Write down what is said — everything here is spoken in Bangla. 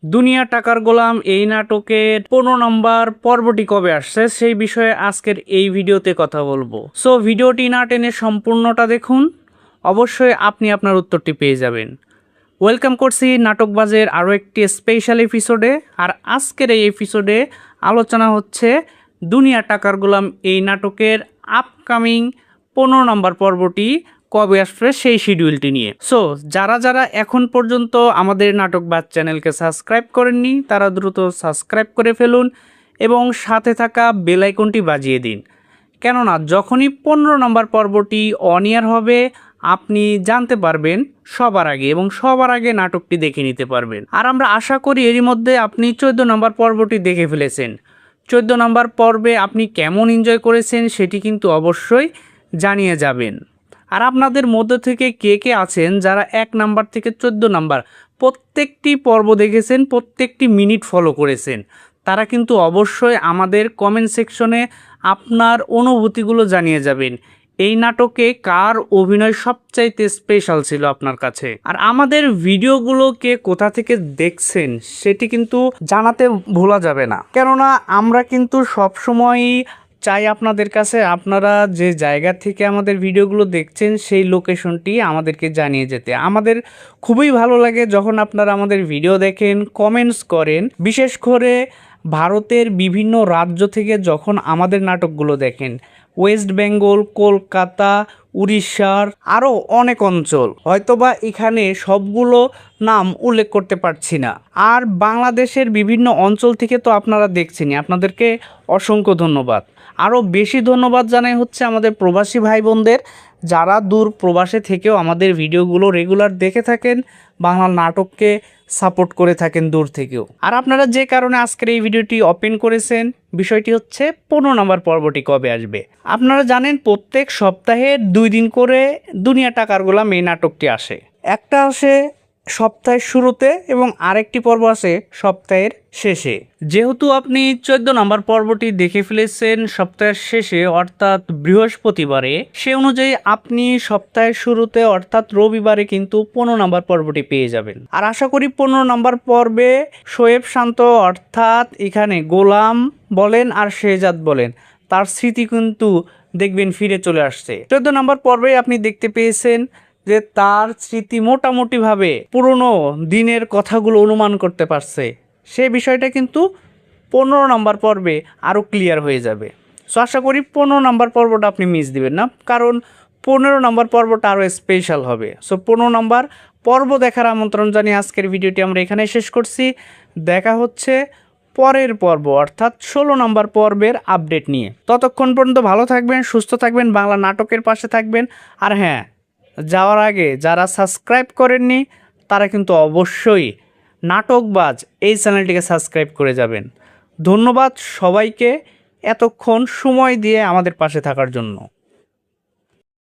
দুনিয়া টাকার গোলাম এই নাটকের 15 নম্বর পর্বটি কবে আসছে সেই বিষয়ে আজকের এই ভিডিওতে কথা বলবো। সো ভিডিওটি না টেনে সম্পূর্ণটা দেখুন, অবশ্যই আপনি আপনার উত্তরটি পেয়ে যাবেন। ওয়েলকাম করছি নাটকবাজের আরও একটি স্পেশাল এপিসোডে। আর আজকের এই এপিসোডে আলোচনা হচ্ছে দুনিয়া টাকার গোলাম এই নাটকের আপকামিং 15 নম্বর পর্বটি কবে আসবে সেই শিডিউলটি নিয়ে। সো যারা যারা এখন পর্যন্ত আমাদের নাটকবাজ চ্যানেলকে সাবস্ক্রাইব করেননি তারা দ্রুত সাবস্ক্রাইব করে ফেলুন এবং সাথে থাকা বেল আইকনটি বাজিয়ে দিন, কেননা যখনই 15 নম্বর পর্বটি অন এয়ার হবে আপনি জানতে পারবেন সবার আগে এবং সবার আগে নাটকটি দেখে নিতে পারবেন। আর আমরা আশা করি এরই মধ্যে আপনি 14 নম্বর পর্বটি দেখে ফেলেছেন। 14 নম্বর পর্বে আপনি কেমন এনজয় করেছেন সেটি কিন্তু অবশ্যই জানিয়ে যাবেন। আর আপনাদের মধ্য থেকে কে কে আছেন যারা 1 নাম্বার থেকে 14 নাম্বার প্রত্যেকটি পর্ব দেখেছেন, প্রত্যেকটি মিনিট ফলো করেছেন, তারা কিন্তু অবশ্যই আমাদের কমেন্ট সেকশনে আপনার অনুভূতিগুলো জানিয়ে যাবেন। এই নাটকে কার অভিনয় সবচাইতে স্পেশাল ছিল আপনার কাছে, আর আমাদের ভিডিওগুলোকে কোথা থেকে দেখছেন সেটি কিন্তু জানাতে ভোলা যাবে না, কেননা আমরা কিন্তু সবসময়ই চাই আপনাদের কাছে আপনারা যে জায়গা থেকে আমাদের ভিডিওগুলো দেখছেন সেই লোকেশনটি আমাদেরকে জানিয়ে যেতে। আমাদের খুবই ভালো লাগে যখন আপনারা আমাদের ভিডিও দেখেন, কমেন্টস করেন, বিশেষ করে ভারতের বিভিন্ন রাজ্য থেকে যখন আমাদের নাটকগুলো দেখেন। ওয়েস্ট বেঙ্গল, কলকাতা, উড়িষ্যার আরও অনেক অঞ্চল, হয়তোবা এখানে সবগুলো নাম উল্লেখ করতে পারছি না। আর বাংলাদেশের বিভিন্ন অঞ্চল থেকে তো আপনারা দেখছেনই, আপনাদেরকে অসংখ্য ধন্যবাদ। আরও বেশি ধন্যবাদ জানাই হচ্ছে আমাদের প্রবাসী ভাই বোনদের, যারা দূর প্রবাসে থেকেও আমাদের ভিডিওগুলো রেগুলার দেখে থাকেন, বাংলা নাটককে সাপোর্ট করে থাকেন দূর থেকেও। আর আপনারা যে কারণে আজকের এই ভিডিওটি ওপেন করেছেন, বিষয়টি হচ্ছে 15 নম্বর পর্বটি কবে আসবে। আপনারা জানেন প্রত্যেক সপ্তাহে 2 দিন করে দুনিয়া টাকার গোলাম এই নাটকটি আসে। একটা আসে সপ্তাহের শুরুতে এবং আরেকটি পর্ব আসে সপ্তাহের শেষে। যেহেতু আপনি 14 নম্বর পর্বটি দেখে ফেলেছেন সপ্তাহের শেষে অর্থাৎ বৃহস্পতিবারে, সে অনুযায়ী আপনি সপ্তাহের শুরুতে অর্থাৎ রবিবারে কিন্তু 15 নম্বর পর্বটি পেয়ে যাবেন। আর আশা করি 15 নম্বর পর্বে শোয়েব শান্ত অর্থাৎ এখানে গোলাম বলেন আর শেহজাদ বলেন, তার স্মৃতি কিন্তু দেখবেন ফিরে চলে আসছে। 14 নম্বর পর্বে আপনি দেখতে পেয়েছেন যে তার স্মৃতি মোটামুটিভাবে পুরনো দিনের কথাগুলো অনুমান করতে পারছে। সেই বিষয়টা কিন্তু 15 নম্বর পর্বে আরও ক্লিয়ার হয়ে যাবে। সো আশা করি 15 নম্বর পর্বটা আপনি মিস দিবেন না, কারণ 15 নম্বর পর্বটা আরও স্পেশাল হবে। সো 15 নম্বর পর্ব দেখার আমন্ত্রণ জানিয়ে আজকের ভিডিওটি আমরা এখানে শেষ করছি। দেখা হচ্ছে পরের পর্ব অর্থাৎ 16 নম্বর পর্বের আপডেট নিয়ে। ততক্ষণ পর্যন্ত ভালো থাকবেন, সুস্থ থাকবেন, বাংলা নাটকের পাশে থাকবেন। আর হ্যাঁ, যাওয়ার আগে যারা সাবস্ক্রাইব করেননি তারা কিন্তু অবশ্যই নাটকবাজ এই চ্যানেলটিকে সাবস্ক্রাইব করে যাবেন। ধন্যবাদ সবাইকে এতক্ষণ সময় দিয়ে আমাদের পাশে থাকার জন্য।